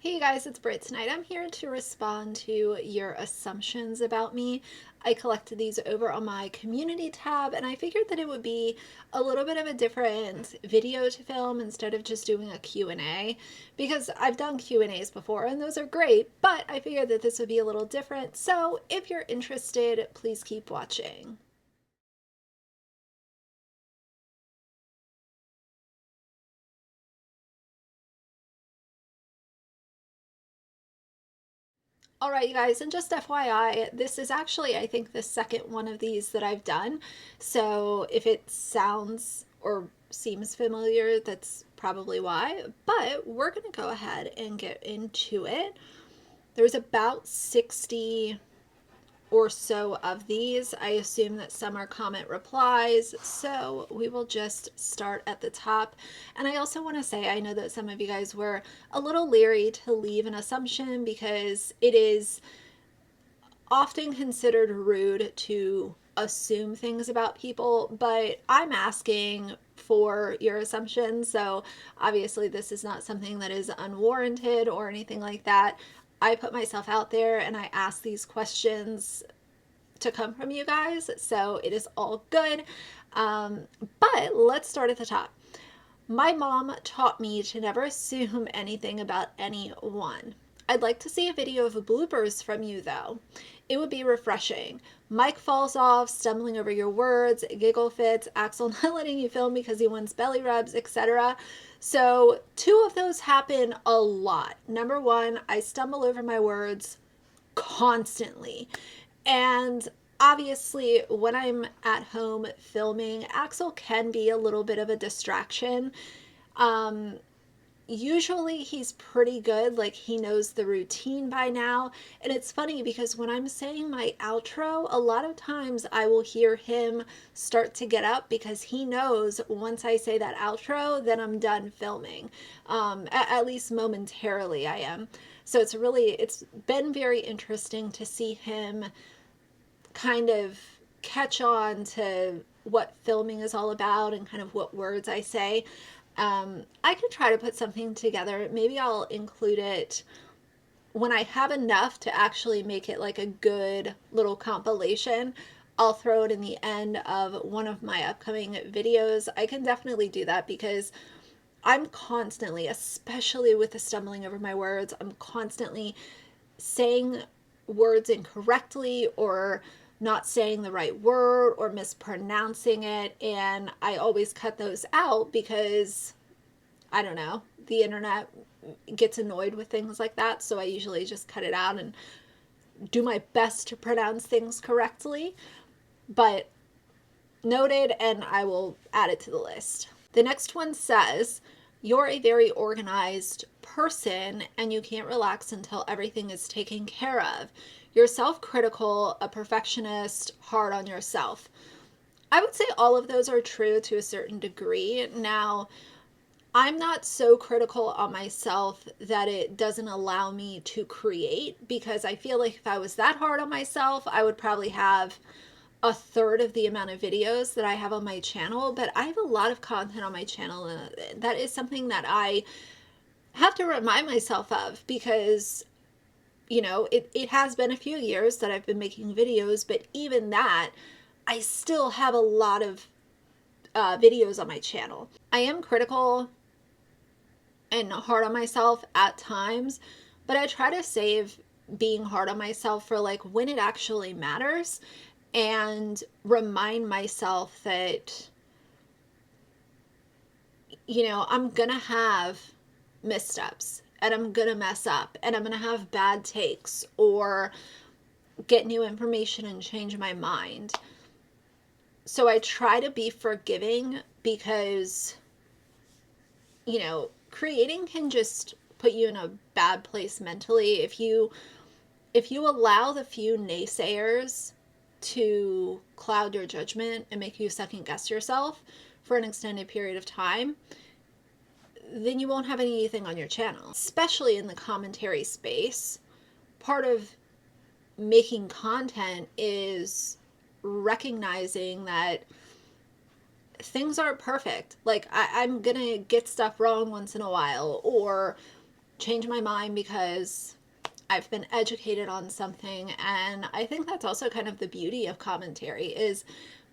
Hey guys, it's Britt tonight. I'm here to respond to your assumptions about me. I collected these over on my community tab and I figured that it would be a little bit of a different video to film instead of just doing a Q&A because I've done Q&As before and those are great, but I figured that this would be a little different. So if you're interested, please keep watching. All right, you guys, and just FYI, this is actually, I think, the second one of these that I've done. So if it sounds or seems familiar, that's probably why. But we're going to go ahead and get into it. There's about 60 or so of these. I assume that some are comment replies, so we will just start at the top. And I also want to say, I know that some of you guys were a little leery to leave an assumption because it is often considered rude to assume things about people, but I'm asking for your assumptions. So obviously, this is not something that is unwarranted or anything like that. I put myself out there and I ask these questions to come from you guys, so it is all good. Um, but let's start at the top. My mom taught me to never assume anything about anyone. I'd like to see a video of bloopers from you, though. It would be refreshing. Mike falls off, stumbling over your words, giggle fits, Axel not letting you film because he wants belly rubs, etc. So, two of those happen a lot. Number one, I stumble over my words constantly. And obviously, when I'm at home filming, Axel can be a little bit of a distraction. Um, Usually he's pretty good, like he knows the routine by now. And it's funny because when I'm saying my outro, a lot of times I will hear him start to get up because he knows once I say that outro, then I'm done filming. At least momentarily I am. So it's been very interesting to see him kind of catch on to what filming is all about and kind of what words I say. I could try to put something together. Maybe I'll include it when I have enough to actually make it like a good little compilation. I'll throw it in the end of one of my upcoming videos. I can definitely do that because I'm constantly, especially with the stumbling over my words, I'm constantly saying words incorrectly or not saying the right word or mispronouncing it. And I always cut those out because I don't know, the internet gets annoyed with things like that. So I usually just cut it out and do my best to pronounce things correctly. But noted, and I will add it to the list. The next one says, you're a very organized person and you can't relax until everything is taken care of. You're self critical, a perfectionist, hard on yourself. I would say all of those are true to a certain degree. Now, I'm not so critical on myself that it doesn't allow me to create because I feel like if I was that hard on myself, I would probably have a third of the amount of videos that I have on my channel, but I have a lot of content on my channel, and that is something that I have to remind myself of because, it has been a few years that I've been making videos, but even that, I still have a lot of videos on my channel. I am critical and hard on myself at times, but I try to save being hard on myself for like when it actually matters and remind myself that, I'm gonna have missteps and I'm gonna mess up and I'm gonna have bad takes or get new information and change my mind. So I try to be forgiving because, creating can just put you in a bad place mentally if you allow the few naysayers to cloud your judgment and make you second guess yourself for an extended period of time, then you won't have anything on your channel, especially in the commentary space. Part of making content is recognizing that things aren't perfect. Like, I'm gonna get stuff wrong once in a while, or change my mind because I've been educated on something. And I think that's also kind of the beauty of commentary, is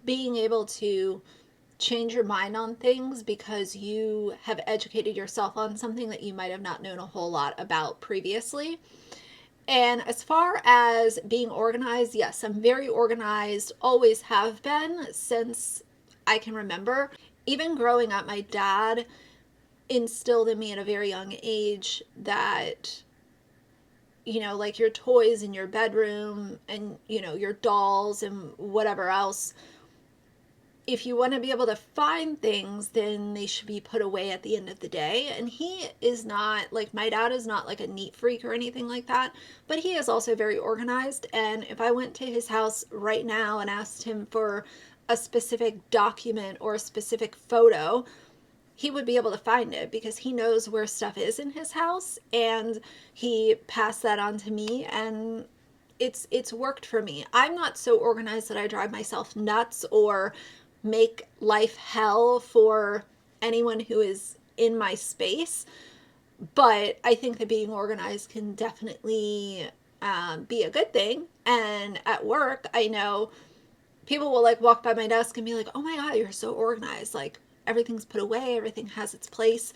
being able to change your mind on things because you have educated yourself on something that you might have not known a whole lot about previously. And as far as being organized, yes, I'm very organized, always have been since I can remember. Even growing up, my dad instilled in me at a very young age that, you know, like your toys in your bedroom and, you know, your dolls and whatever else, if you want to be able to find things, then they should be put away at the end of the day. And he is not, like, my dad is not like a neat freak or anything like that, but he is also very organized. And if I went to his house right now and asked him for a specific document or a specific photo, he would be able to find it because he knows where stuff is in his house, and he passed that on to me, and it's worked for me. I'm not so organized that I drive myself nuts or make life hell for anyone who is in my space, but I think that being organized can definitely be a good thing. And at work, I know people will like walk by my desk and be like, "Oh my God, you're so organized. Like everything's put away, everything has its place."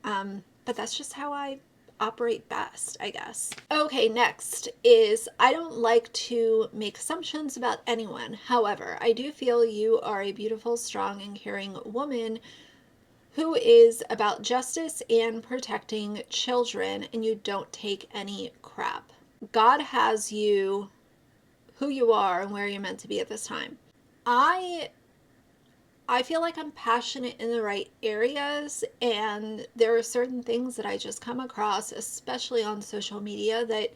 But that's just how I operate best, I guess. Okay, next is I don't like to make assumptions about anyone. However, I do feel you are a beautiful, strong, and caring woman who is about justice and protecting children, and you don't take any crap. God has you who you are and where you're meant to be at this time. I feel like I'm passionate in the right areas, and there are certain things that I just come across, especially on social media, that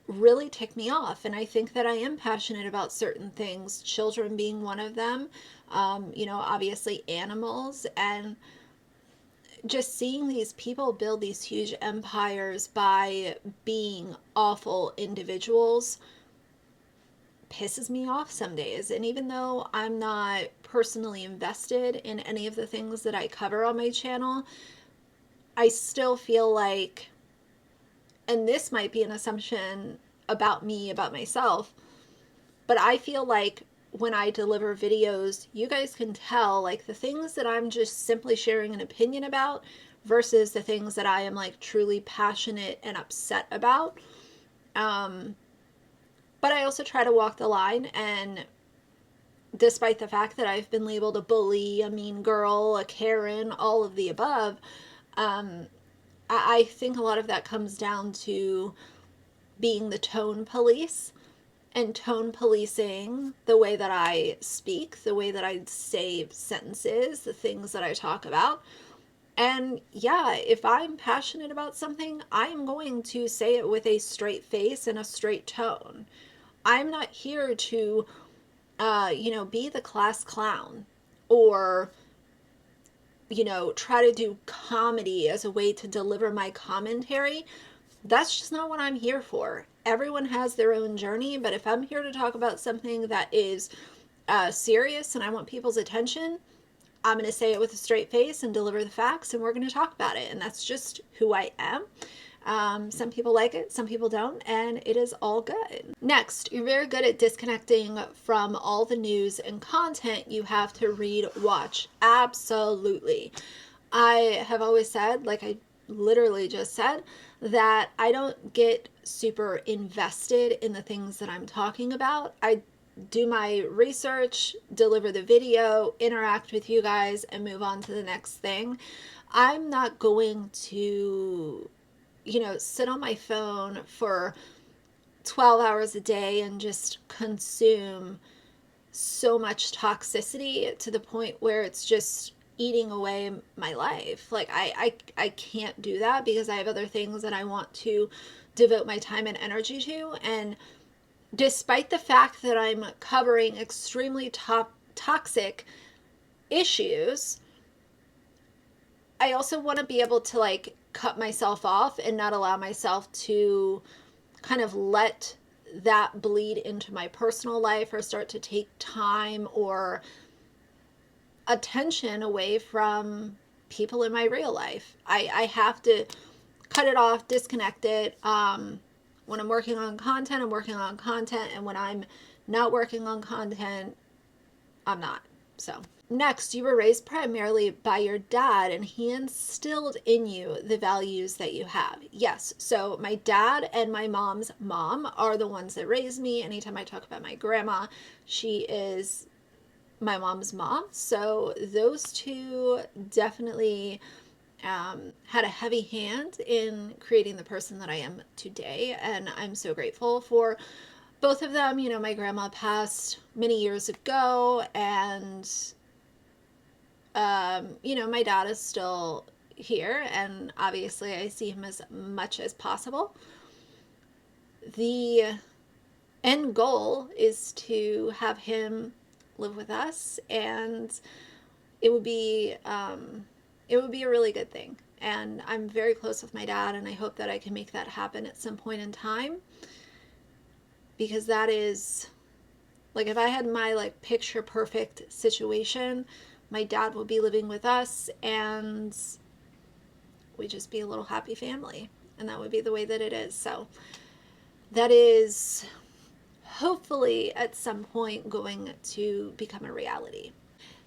really tick me off. And I think that I am passionate about certain things, children being one of them, you know, obviously animals, and just seeing these people build these huge empires by being awful individuals pisses me off some days. And even though I'm not personally invested in any of the things that I cover on my channel, I still feel like, and this might be an assumption about me, about myself, but I feel like when I deliver videos, you guys can tell like the things that I'm just simply sharing an opinion about versus the things that I am like truly passionate and upset about. But I also try to walk the line, and despite the fact that I've been labeled a bully, a mean girl, a Karen, all of the above, I think a lot of that comes down to being the tone police and tone policing the way that I speak, the way that I say sentences, the things that I talk about. And yeah, if I'm passionate about something, I'm going to say it with a straight face and a straight tone. I'm not here to, you know, be the class clown or, you know, try to do comedy as a way to deliver my commentary. That's just not what I'm here for. Everyone has their own journey, but if I'm here to talk about something that is serious and I want people's attention, I'm going to say it with a straight face and deliver the facts, and we're going to talk about it. And that's just who I am. Some people like it, some people don't, and it is all good. Next, you're very good at disconnecting from all the news and content you have to read, watch. Absolutely. I have always said, like I literally just said, that I don't get super invested in the things that I'm talking about. I do my research, deliver the video, interact with you guys, and move on to the next thing. I'm not going to, you know, sit on my phone for 12 hours a day and just consume so much toxicity to the point where it's just eating away my life. Like I can't do that because I have other things that I want to devote my time and energy to. And despite the fact that I'm covering extremely toxic issues, I also want to be able to like cut myself off and not allow myself to kind of let that bleed into my personal life or start to take time or attention away from people in my real life. I have to cut it off, disconnect it. When I'm working on content, I'm working on content. And when I'm not working on content, I'm not. So next, you were raised primarily by your dad, and he instilled in you the values that you have. Yes, so my dad and my mom's mom are the ones that raised me. Anytime I talk about my grandma, she is my mom's mom. So those two definitely had a heavy hand in creating the person that I am today. And I'm so grateful for both of them. You know, my grandma passed many years ago, and you know, my dad is still here, and obviously I see him as much as possible. The end goal is to have him live with us, and it would be a really good thing. And I'm very close with my dad, and I hope that I can make that happen at some point in time, because that is, like, if I had my like picture perfect situation, my dad would be living with us, and we'd just be a little happy family, and that would be the way that it is. So that is hopefully at some point going to become a reality.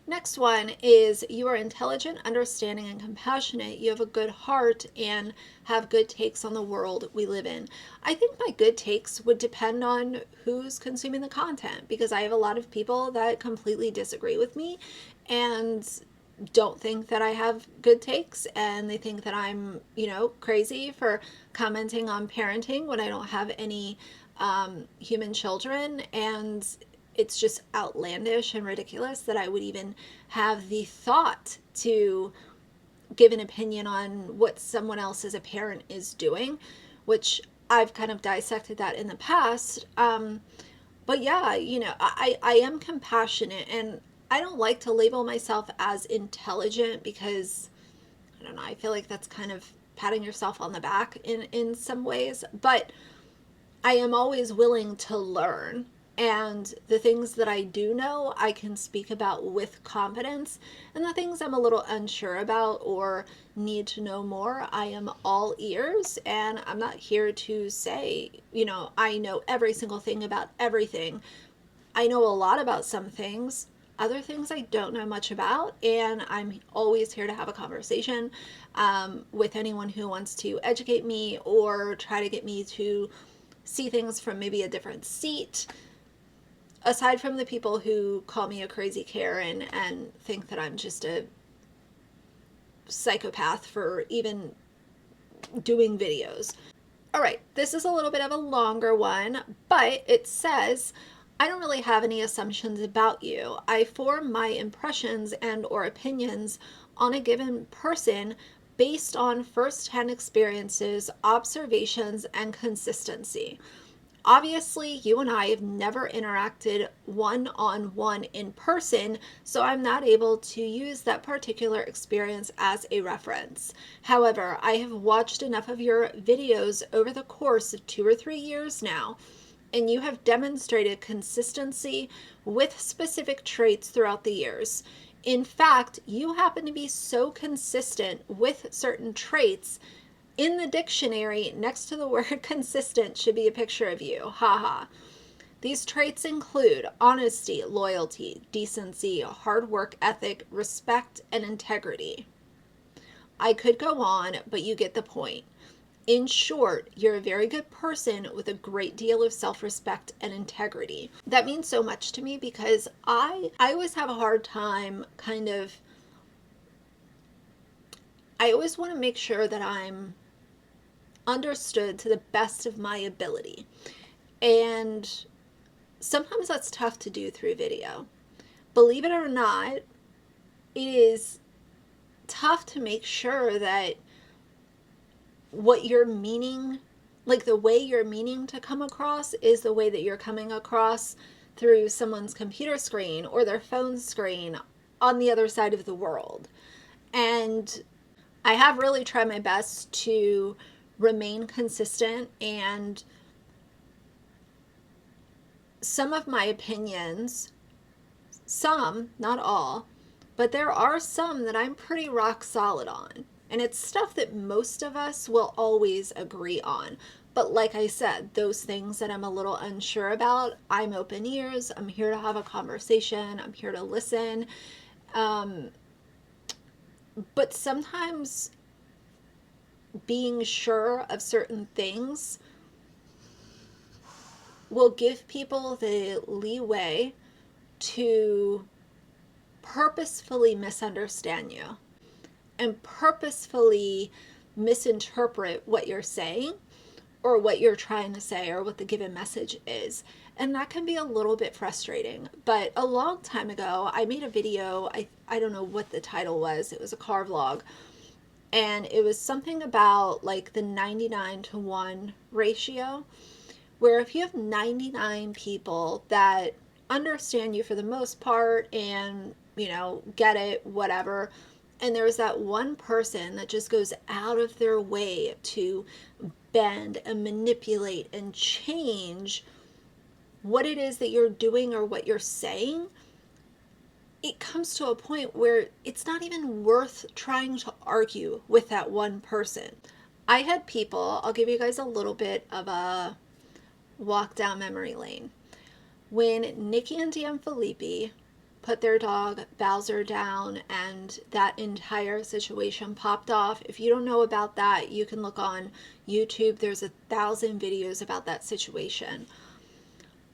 Next one is you are intelligent, understanding, and compassionate. You have a good heart and have good takes on the world we live in. I think my good takes would depend on who's consuming the content, because I have a lot of people that completely disagree with me and don't think that I have good takes, and they think that I'm, you know, crazy for commenting on parenting when I don't have any human children. And it's just outlandish and ridiculous that I would even have the thought to give an opinion on what someone else as a parent is doing, which I've kind of dissected that in the past. But yeah, you know, I am compassionate, and I don't like to label myself as intelligent, because I don't know, I feel like that's kind of patting yourself on the back in some ways, but I am always willing to learn. And the things that I do know, I can speak about with confidence. And the things I'm a little unsure about or need to know more, I am all ears. And I'm not here to say, you know, I know every single thing about everything. I know a lot about some things. Other things I don't know much about. And I'm always here to have a conversation with anyone who wants to educate me or try to get me to see things from maybe a different seat. Aside from the people who call me a crazy Karen and think that I'm just a psychopath for even doing videos. All right, this is a little bit of a longer one, but it says, I don't really have any assumptions about you. I form my impressions and or opinions on a given person based on first-hand experiences, observations, and consistency. Obviously, you and I have never interacted one-on-one in person, so I'm not able to use that particular experience as a reference. However, I have watched enough of your videos over the course of 2 or 3 years now, and you have demonstrated consistency with specific traits throughout the years. In fact, you happen to be so consistent with certain traits. In the dictionary, next to the word consistent should be a picture of you. Haha. These traits include honesty, loyalty, decency, hard work ethic, respect, and integrity. I could go on, but you get the point. In short, you're a very good person with a great deal of self-respect and integrity. That means so much to me, because I always have a hard time I always want to make sure that I'm understood to the best of my ability. And sometimes that's tough to do through video. Believe it or not, it is tough to make sure that what you're meaning, like the way you're meaning to come across, is the way that you're coming across through someone's computer screen or their phone screen on the other side of the world. And I have really tried my best to remain consistent, and some of my opinions, some, not all, but there are some that I'm pretty rock solid on. And it's stuff that most of us will always agree on. But like I said, those things that I'm a little unsure about, I'm open ears. I'm here to have a conversation. I'm here to listen. But sometimes being sure of certain things will give people the leeway to purposefully misunderstand you and purposefully misinterpret what you're saying or what you're trying to say or what the given message is. And that can be a little bit frustrating. But a long time ago, I made a video. I don't know what the title was. It was a car vlog. And it was something about like the 99-to-1 ratio, where if you have 99 people that understand you for the most part and, you know, get it, whatever, and there's that one person that just goes out of their way to bend and manipulate and change what it is that you're doing or what you're saying, it comes to a point where it's not even worth trying to argue with that one person. I had people, I'll give you guys a little bit of a walk down memory lane. When Nikki and Felipe put their dog Bowser down and that entire situation popped off, if you don't know about that, you can look on YouTube. There's 1,000 videos about that situation.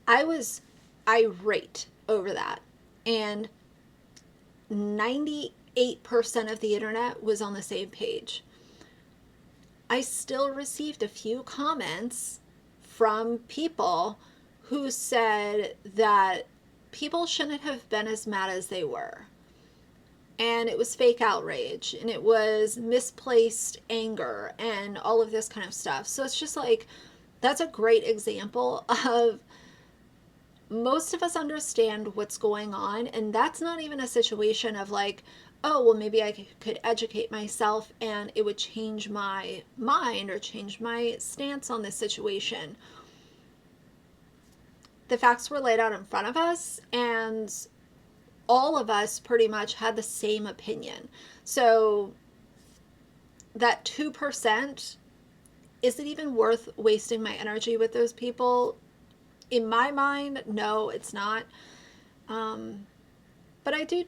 I was irate over that, and 98% of the internet was on the same page. I still received a few comments from people who said that people shouldn't have been as mad as they were. And it was fake outrage, and it was misplaced anger, and all of this kind of stuff. So it's just like, that's a great example of most of us understand what's going on, and that's not even a situation of like, oh, well, maybe I could educate myself and it would change my mind or change my stance on this situation. The facts were laid out in front of us, and all of us pretty much had the same opinion. So that 2%, is it even worth wasting my energy with those people? In my mind, no, it's not. But I do,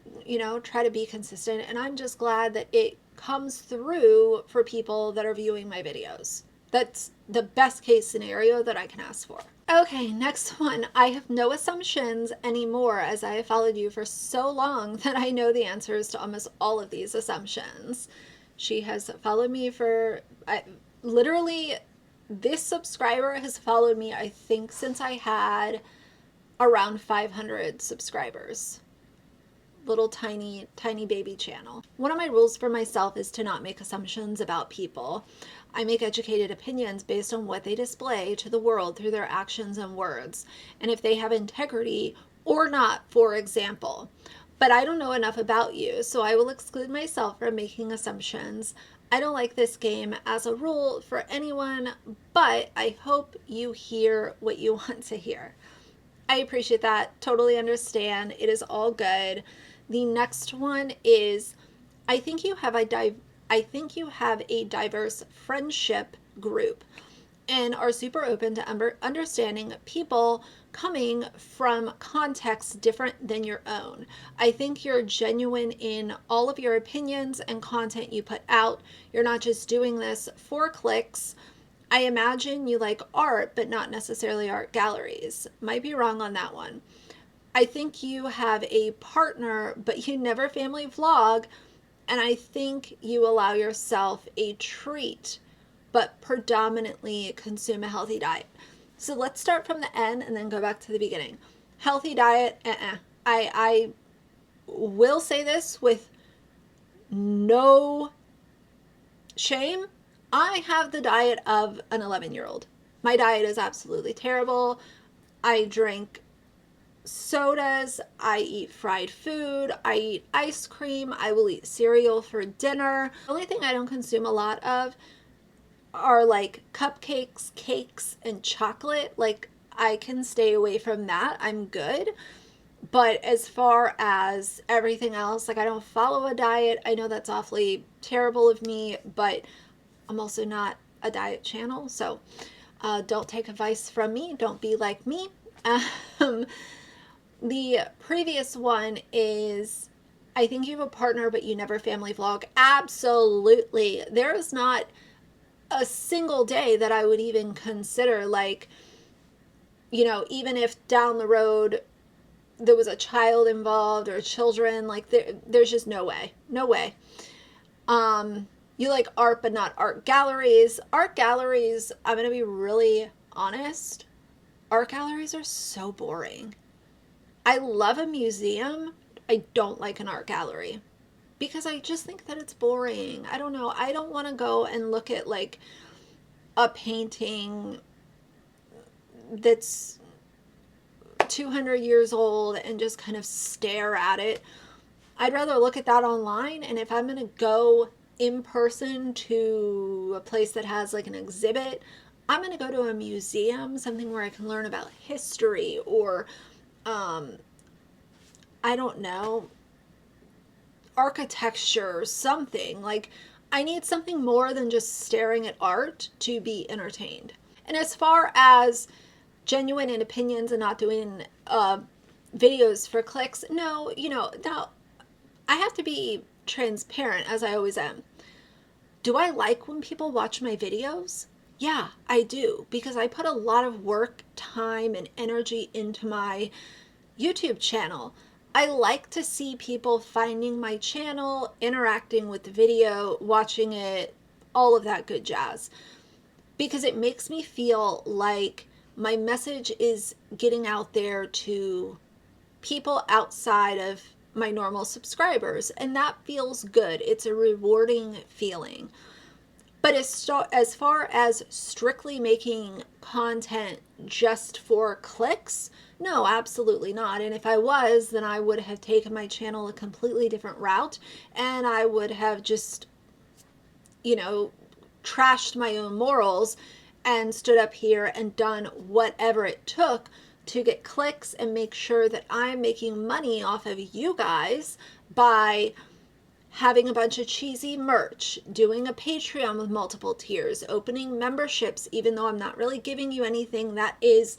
try to be consistent, and I'm just glad that it comes through for people that are viewing my videos. That's the best case scenario that I can ask for. Okay, next one. I have no assumptions anymore, as I have followed you for so long that I know the answers to almost all of these assumptions. She has followed me for, literally, this subscriber has followed me, I think, since I had around 500 subscribers. Little tiny baby channel. One of my rules for myself is to not make assumptions about people. I make educated opinions based on what they display to the world through their actions and words, and if they have integrity or not, for example. But I don't know enough about you, so I will exclude myself from making assumptions. I don't like this game as a rule for anyone, but I hope you hear what you want to hear. I appreciate that. Totally understand. It is all good. The next one is, I think you have a diverse friendship group and are super open to understanding people coming from contexts different than your own. I think you're genuine in all of your opinions and content you put out. You're not just doing this for clicks. I imagine you like art, but not necessarily art galleries. Might be wrong on that one. I think you have a partner, but you never family vlog, and I think you allow yourself a treat, but predominantly consume a healthy diet. So let's start from the end and then go back to the beginning. Healthy diet, I will say this with no shame. I have the diet of an 11-year-old. My diet is absolutely terrible. I drink sodas, I eat fried food, I eat ice cream, I will eat cereal for dinner. The only thing I don't consume a lot of are like cupcakes, cakes, and chocolate. Like, I can stay away from that. I'm good. But as far as everything else, like I don't follow a diet. I know that's awfully terrible of me, but I'm also not a diet channel. So don't take advice from me. Don't be like me. Um, the previous one is, I think you have a partner, but you never family vlog. Absolutely. There is not a single day that I would even consider, like, even if down the road there was a child involved or children, like there's just no way. No way. You like art, but not art galleries. Art galleries, I'm going to be really honest. Art galleries are so boring. I love a museum. I don't like an art gallery because I just think that it's boring. I don't know. I don't want to go and look at like a painting that's 200 years old and just kind of stare at it. I'd rather look at that online. And if I'm going to go in person to a place that has like an exhibit, I'm going to go to a museum, something where I can learn about history or, I don't know, architecture, something. Like, I need something more than just staring at art to be entertained. And as far as genuine in opinions and not doing videos for clicks, no, now I have to be transparent, as I always am. Do I like when people watch my videos? Yeah, I do, because I put a lot of work, time, and energy into my YouTube channel. I like to see people finding my channel, interacting with the video, watching it, all of that good jazz, because it makes me feel like my message is getting out there to people outside of my normal subscribers, and that feels good. It's a rewarding feeling. But as far as strictly making content just for clicks, no, absolutely not. And if I was, then I would have taken my channel a completely different route, and I would have just, trashed my own morals and stood up here and done whatever it took to get clicks and make sure that I'm making money off of you guys by having a bunch of cheesy merch, doing a Patreon with multiple tiers, opening memberships, even though I'm not really giving you anything that is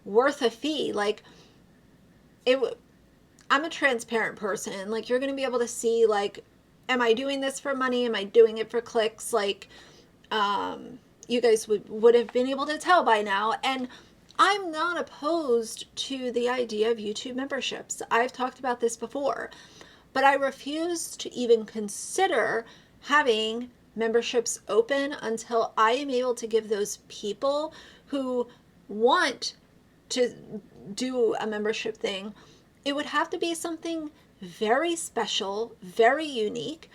worth a fee. Like, I'm a transparent person. Like, you're going to be able to see, like, am I doing this for money? Am I doing it for clicks? Like, you guys would have been able to tell by now. And I'm not opposed to the idea of YouTube memberships. I've talked about this before. But I refuse to even consider having memberships open until I am able to give those people who want to do a membership thing, it would have to be something very special, very unique,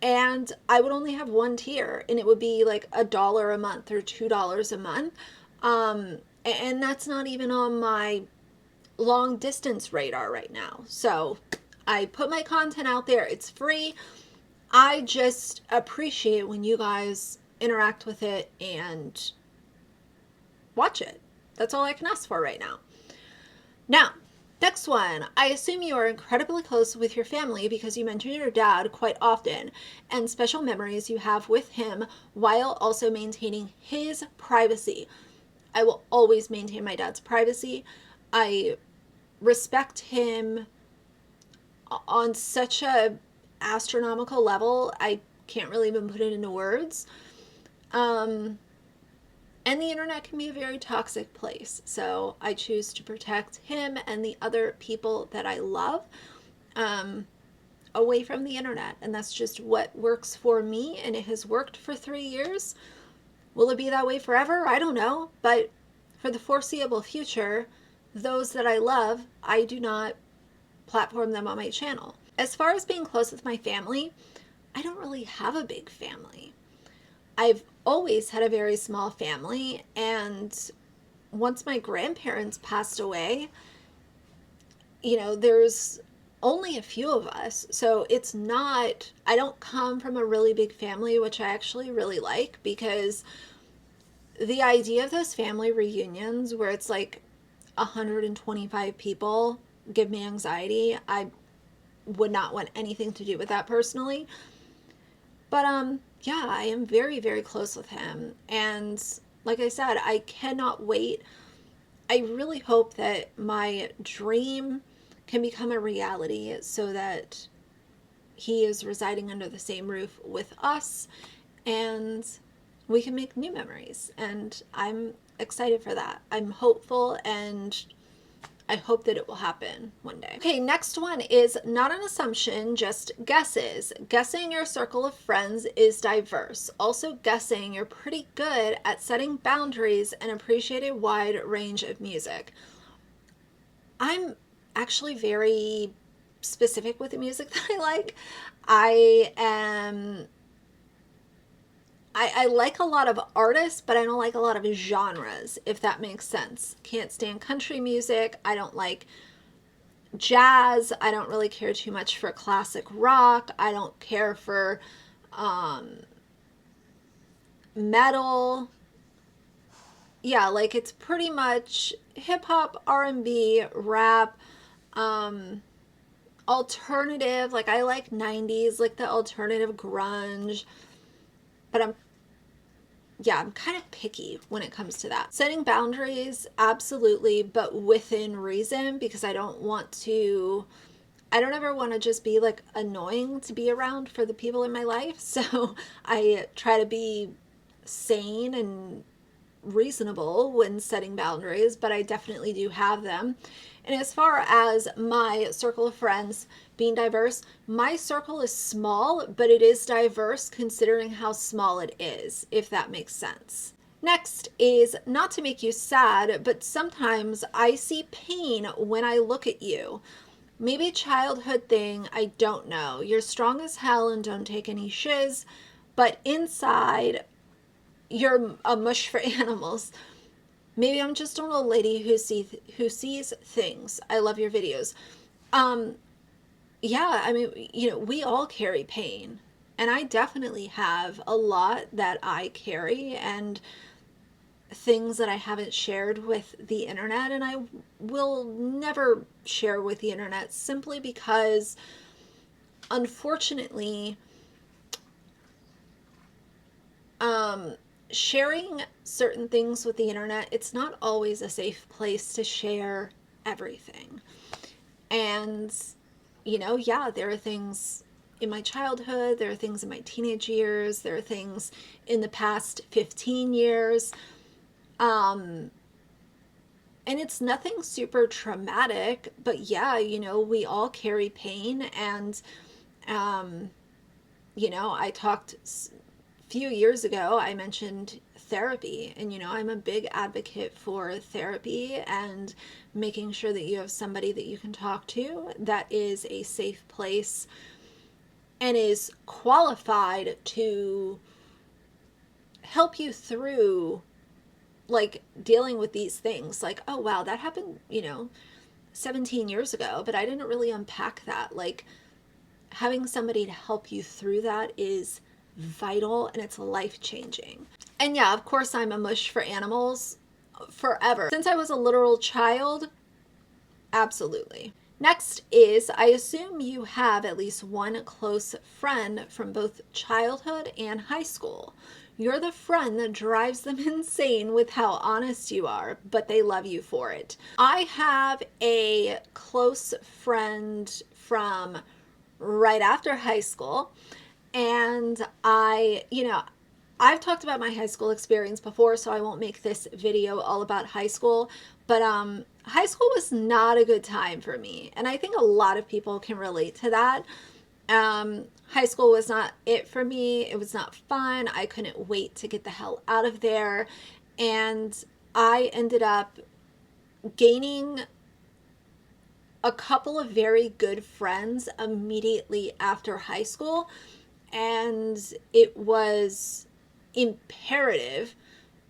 and I would only have one tier, and it would be like $1 a month or $2 a month. And that's not even on my long distance radar right now. So I put my content out there. It's free. I just appreciate when you guys interact with it and watch it. That's all I can ask for right now. Now, next one. I assume you are incredibly close with your family because you mention your dad quite often and special memories you have with him while also maintaining his privacy. I will always maintain my dad's privacy. I respect him on such a astronomical level, I can't really even put it into words. And the internet can be a very toxic place, so I choose to protect him and the other people that I love away from the internet, and that's just what works for me, and it has worked for 3 years. Will it be that way forever? I don't know, but for the foreseeable future, those that I love, I do not platform them on my channel. As far as being close with my family, I don't really have a big family. I've always had a very small family, and once my grandparents passed away, there's only a few of us. So it's not, I don't come from a really big family, which I actually really like, because the idea of those family reunions where it's like 125 people, give me anxiety. I would not want anything to do with that personally. But yeah, I am very, very close with him. And like I said, I cannot wait. I really hope that my dream can become a reality so that he is residing under the same roof with us and we can make new memories. And I'm excited for that. I'm hopeful and I hope that it will happen one day. Okay, next one is not an assumption, just guesses. Guessing your circle of friends is diverse. Also guessing you're pretty good at setting boundaries and appreciate a wide range of music. I'm actually very specific with the music that I like. I am I like a lot of artists, but I don't like a lot of genres, if that makes sense. Can't stand country music. I don't like jazz. I don't really care too much for classic rock. I don't care for metal. Yeah, like it's pretty much hip hop, R&B, rap, alternative. Like I like 90s, like the alternative grunge. But I'm kind of picky when it comes to that. Setting boundaries, absolutely, but within reason, because I don't ever want to just be like annoying to be around for the people in my life. So I try to be sane and reasonable when setting boundaries, but I definitely do have them. And as far as my circle of friends being diverse, my circle is small, but it is diverse considering how small it is, if that makes sense. Next is not to make you sad, but sometimes I see pain when I look at you. Maybe childhood thing, I don't know. You're strong as hell and don't take any shiz, but inside you're a mush for animals. Maybe I'm just an old lady who sees things. I love your videos. Yeah, I mean, we all carry pain. And I definitely have a lot that I carry and things that I haven't shared with the internet, and I will never share with the internet simply because unfortunately sharing certain things with the internet, it's not always a safe place to share everything. And, yeah, there are things in my childhood, there are things in my teenage years, there are things in the past 15 years. And it's nothing super traumatic, but yeah, we all carry pain. And, I talked few years ago, I mentioned therapy, and I'm a big advocate for therapy and making sure that you have somebody that you can talk to that is a safe place and is qualified to help you through like dealing with these things. Like, oh wow, that happened 17 years ago, but I didn't really unpack that. Like, having somebody to help you through that is vital and it's life-changing. And yeah, of course I'm a mush for animals forever. Since I was a literal child, absolutely. Next is, I assume you have at least one close friend from both childhood and high school. You're the friend that drives them insane with how honest you are, but they love you for it. I have a close friend from right after high school. And I've talked about my high school experience before, so I won't make this video all about high school. But high school was not a good time for me. And I think a lot of people can relate to that. High school was not it for me. It was not fun. I couldn't wait to get the hell out of there. And I ended up gaining a couple of very good friends immediately after high school. And it was imperative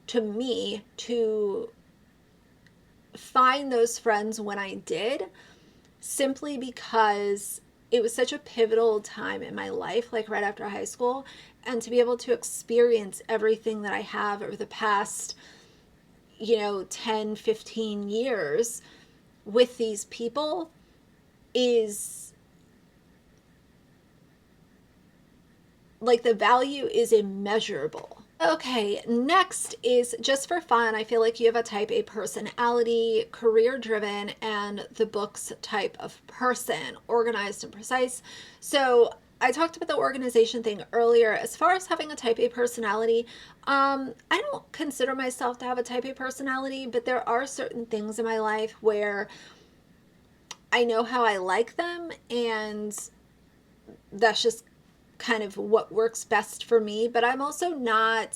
to me to find those friends when I did, simply because it was such a pivotal time in my life, like right after high school, and to be able to experience everything that I have over the past 10, 15 years with these people is like the value is immeasurable. Okay, next is just for fun. I feel like you have a type A personality, career driven, and the books type of person, organized and precise. So I talked about the organization thing earlier. As far as having a type A personality, I don't consider myself to have a type A personality, but there are certain things in my life where I know how I like them, and that's just kind of what works best for me. But I'm also I'm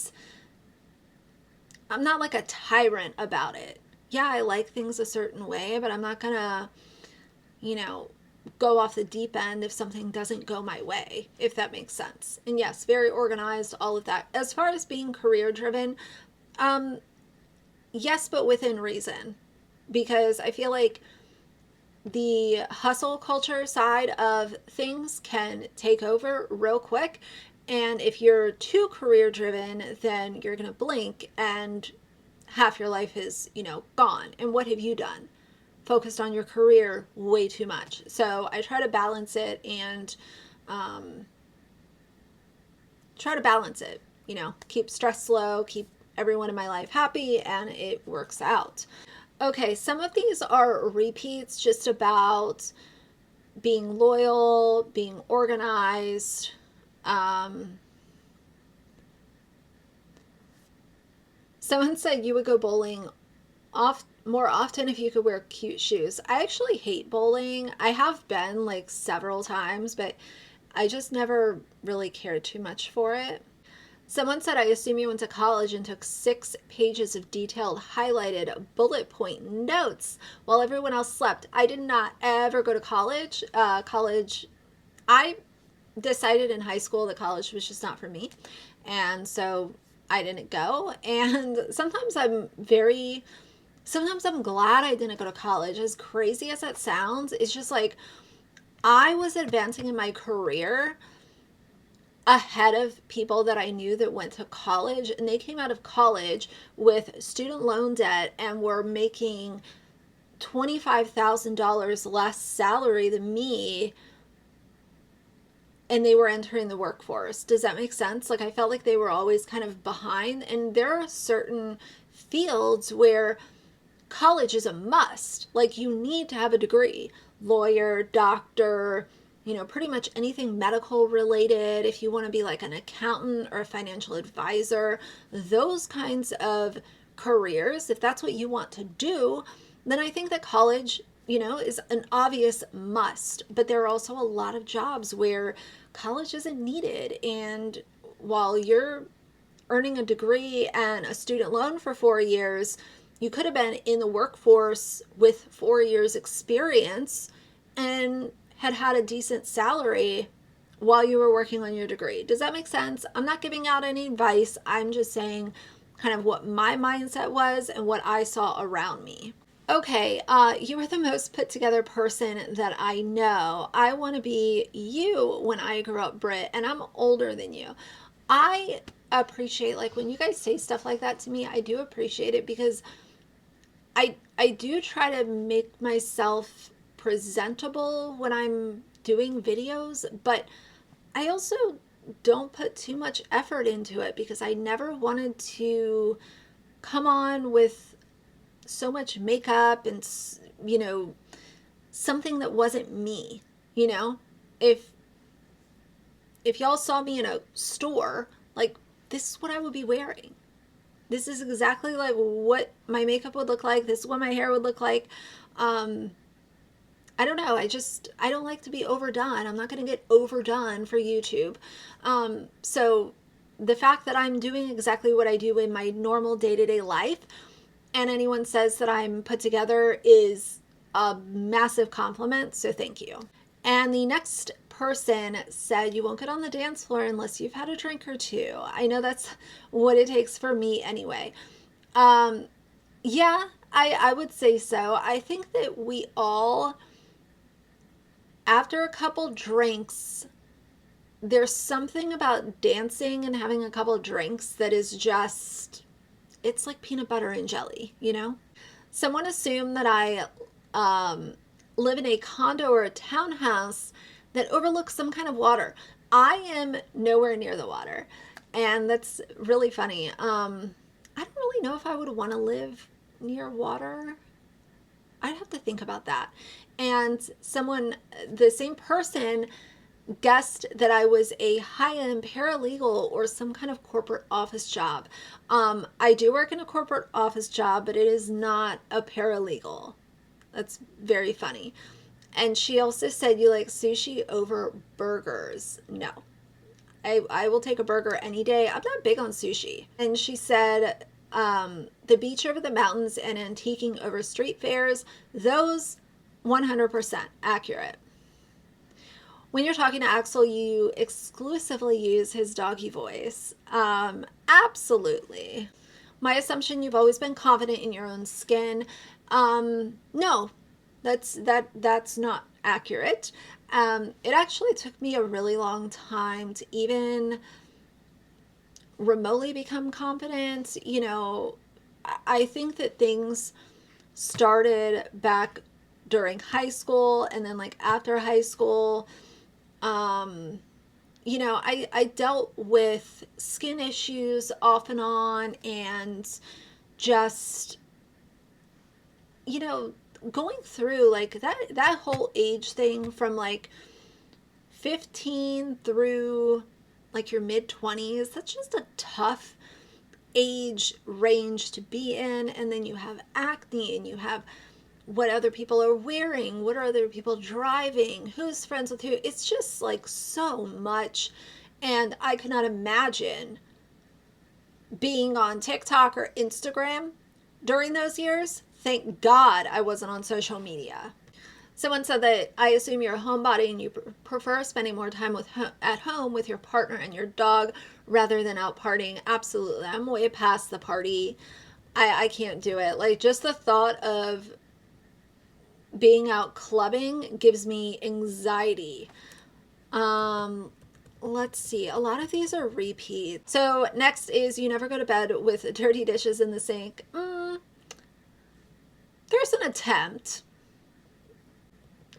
not like a tyrant about it. Yeah, I like things a certain way, but I'm not gonna, you know, go off the deep end if something doesn't go my way, if that makes sense. And yes, very organized, all of that. As far as being career driven, yes, but within reason. Because I feel like the hustle culture side of things can take over real quick. And if you're too career driven, then you're going to blink and half your life is, gone. And what have you done? Focused on your career way too much. So I try to balance it and try to balance it, keep stress low, keep everyone in my life happy, and it works out. Okay, some of these are repeats just about being loyal, being organized. Someone said you would go bowling more often if you could wear cute shoes. I actually hate bowling. I have been like several times, but I just never really cared too much for it. Someone said, I assume you went to college and took 6 pages of detailed, highlighted bullet point notes while everyone else slept. I did not ever go to college. I decided in high school that college was just not for me. And so I didn't go. And sometimes I'm glad I didn't go to college. As crazy as that sounds, it's just like I was advancing in my career ahead of people that I knew that went to college, and they came out of college with student loan debt and were making $25,000 less salary than me, and they were entering the workforce. Does that make sense? Like, I felt like they were always kind of behind, and there are certain fields where college is a must. Like, you need to have a degree, lawyer, doctor, pretty much anything medical related. If you want to be like an accountant or a financial advisor, those kinds of careers, if that's what you want to do, then I think that college, is an obvious must. But there are also a lot of jobs where college isn't needed. And while you're earning a degree and a student loan for 4 years, you could have been in the workforce with 4 years experience and had a decent salary while you were working on your degree. Does that make sense? I'm not giving out any advice. I'm just saying kind of what my mindset was and what I saw around me. Okay, you are the most put together person that I know. I want to be you when I grow up, Britt, and I'm older than you. I appreciate, like, when you guys say stuff like that to me, I do appreciate it, because I do try to make myself presentable when I'm doing videos, but I also don't put too much effort into it because I never wanted to come on with so much makeup and, something that wasn't me. If y'all saw me in a store, like, this is what I would be wearing. This is exactly like what my makeup would look like. This is what my hair would look like. I don't know. I don't like to be overdone. I'm not going to get overdone for YouTube. So the fact that I'm doing exactly what I do in my normal day-to-day life, and anyone says that I'm put together, is a massive compliment. So thank you. And the next person said, you won't get on the dance floor unless you've had a drink or two. I know that's what it takes for me anyway. Yeah, I would say so. I think that we all, after a couple drinks, there's something about dancing and having a couple drinks that is just, it's like peanut butter and jelly, Someone assumed that I live in a condo or a townhouse that overlooks some kind of water. I am nowhere near the water, and that's really funny. I don't really know if I would want to live near water. I'd have to think about that. And someone, the same person, guessed that I was a high-end paralegal or some kind of corporate office job. I do work in a corporate office job, but it is not a paralegal. That's very funny. And she also said, you like sushi over burgers? No. I will take a burger any day. I'm not big on sushi. And she said, the beach over the mountains and antiquing over street fairs, those 100% accurate. When you're talking to Axel, you exclusively use his doggy voice. Absolutely. My assumption, you've always been confident in your own skin. No, that's not accurate. It actually took me a really long time to even remotely become confident. You know, I think that things started back during high school, and then like after high school, you know, I dealt with skin issues off and on, and just, you know, going through like that whole age thing from like 15 through like your mid 20s. That's just a tough age range to be in. And then you have acne, and you have what other people are wearing, what are other people driving, who's friends with who. It's just like so much. And I could not imagine being on TikTok or Instagram during those years. Thank God I wasn't on social media. Someone said that I assume you're a homebody and you prefer spending more time at home with your partner and your dog rather than out partying. Absolutely. I'm way past the party. I can't do it. Like, just the thought of being out clubbing gives me anxiety. Let's see. A lot of these are repeats. So next is, you never go to bed with dirty dishes in the sink. There's an attempt,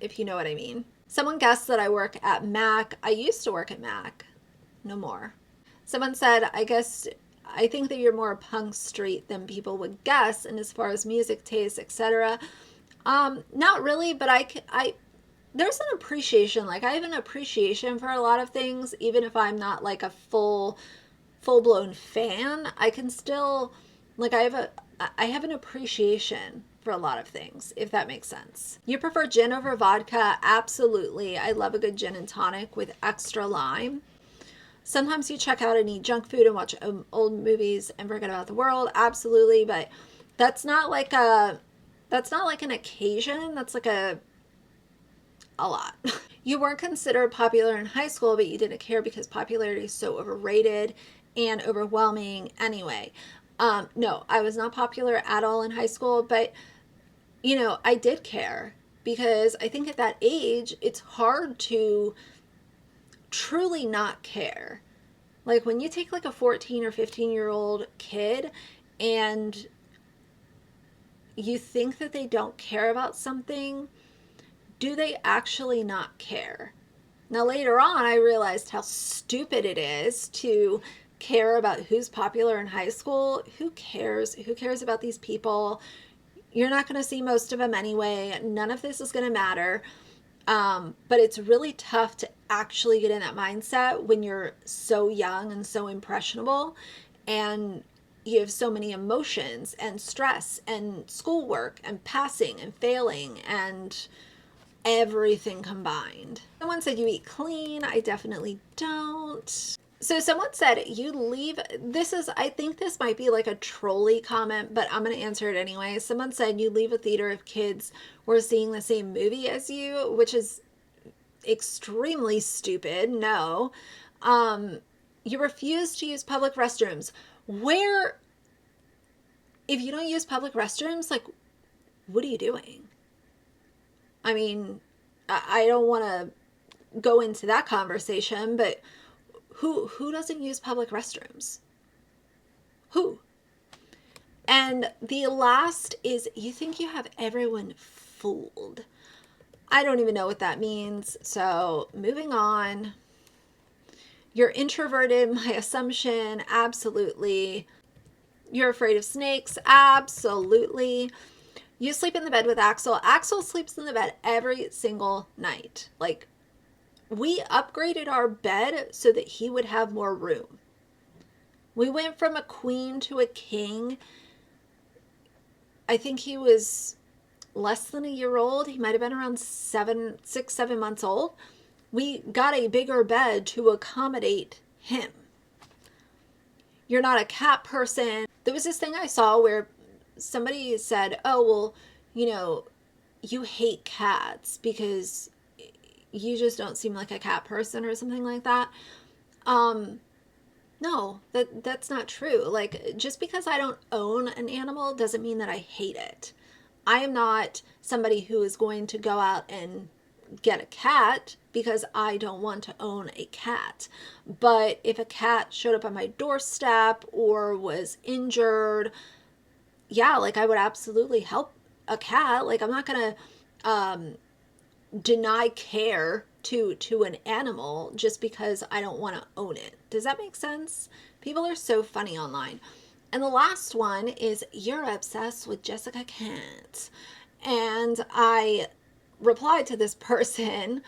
if you know what I mean. Someone guessed that I work at Mac. I used to work at Mac. No more. Someone said, I think that you're more punk street than people would guess, and as far as music taste, etc. Not really, but I there's an appreciation. Like, I have an appreciation for a lot of things, even if I'm not like a full-blown fan. I can still, like, I have an appreciation for a lot of things, if that makes sense. You prefer gin over vodka? Absolutely. I love a good gin and tonic with extra lime. Sometimes you check out and eat junk food and watch old movies and forget about the world. Absolutely, but that's not like an occasion. That's like a lot. You weren't considered popular in high school, but you didn't care because popularity is so overrated and overwhelming anyway. No, I was not popular at all in high school, but, you know, I did care, because I think at that age, it's hard to truly not care. Like, when you take like a 14 or 15-year-old kid and you think that they don't care about something, do they actually not care? Now, later on, I realized how stupid it is to care about who's popular in high school. Who cares? Who cares about these people? You're not going to see most of them anyway. None of this is going to matter. But it's really tough to actually get in that mindset when you're so young and so impressionable, and you have so many emotions and stress and schoolwork and passing and failing and everything combined. Someone said you eat clean. I definitely don't. So someone said you leave, I think this might be like a trolley comment, but I'm going to answer it anyway. Someone said you leave a theater if kids were seeing the same movie as you, which is extremely stupid. No. You refuse to use public restrooms. Where, if you don't use public restrooms, like, what are you doing? I mean, I don't want to go into that conversation, but who doesn't use public restrooms? Who? And the last is, you think you have everyone fooled. I don't even know what that means. So moving on. You're introverted, my assumption, absolutely. You're afraid of snakes, absolutely. You sleep in the bed with Axel. Axel sleeps in the bed every single night. Like, we upgraded our bed so that he would have more room. We went from a queen to a king. I think he was less than a year old. He might have been around 6, 7 months old. We got a bigger bed to accommodate him. You're not a cat person. There was this thing I saw where somebody said, oh, well, you hate cats because you just don't seem like a cat person or something like that. No, that's not true. Like, just because I don't own an animal doesn't mean that I hate it. I am not somebody who is going to go out and get a cat because I don't want to own a cat. But if a cat showed up on my doorstep or was injured, yeah, like I would absolutely help a cat. Like, I'm not going to deny care to an animal just because I don't want to own it. Does that make sense? People are so funny online. And the last one is, you're obsessed with Jessica Kent. And I replied to this person,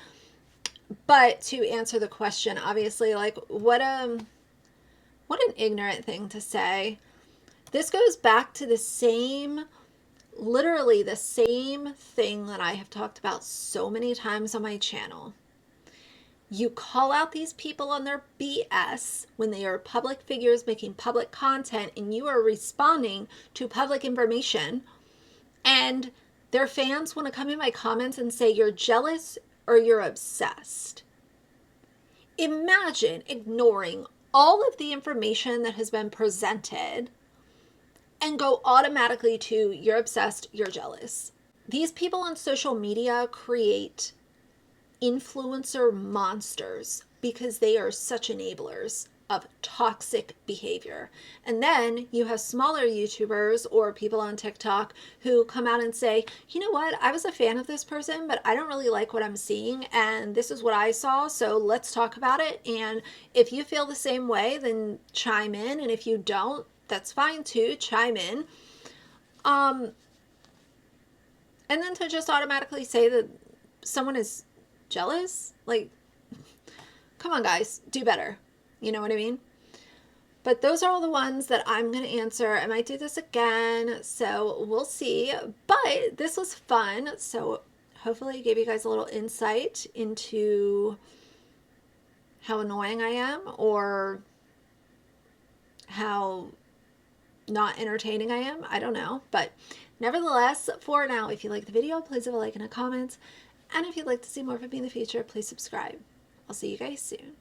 but to answer the question, obviously, like, what an ignorant thing to say. This goes back to literally the same thing that I have talked about so many times on my channel. You call out these people on their BS when they are public figures making public content, and you are responding to public information, and their fans want to come in my comments and say you're jealous or you're obsessed. Imagine ignoring all of the information that has been presented and go automatically to you're obsessed, you're jealous. These people on social media create influencer monsters because they are such enablers of toxic behavior. And then you have smaller YouTubers or people on TikTok who come out and say, you know what, I was a fan of this person, but I don't really like what I'm seeing, and this is what I saw, so let's talk about it. And if you feel the same way, then chime in, and if you don't, that's fine too, chime in. And then to just automatically say that someone is jealous, like, come on guys, do better. You know what I mean? But those are all the ones that I'm going to answer. I might do this again, so we'll see. But this was fun, so hopefully I gave you guys a little insight into how annoying I am or how not entertaining I am. I don't know. But nevertheless, for now, if you like the video, please leave a like and a comment. And if you'd like to see more from me in the future, please subscribe. I'll see you guys soon.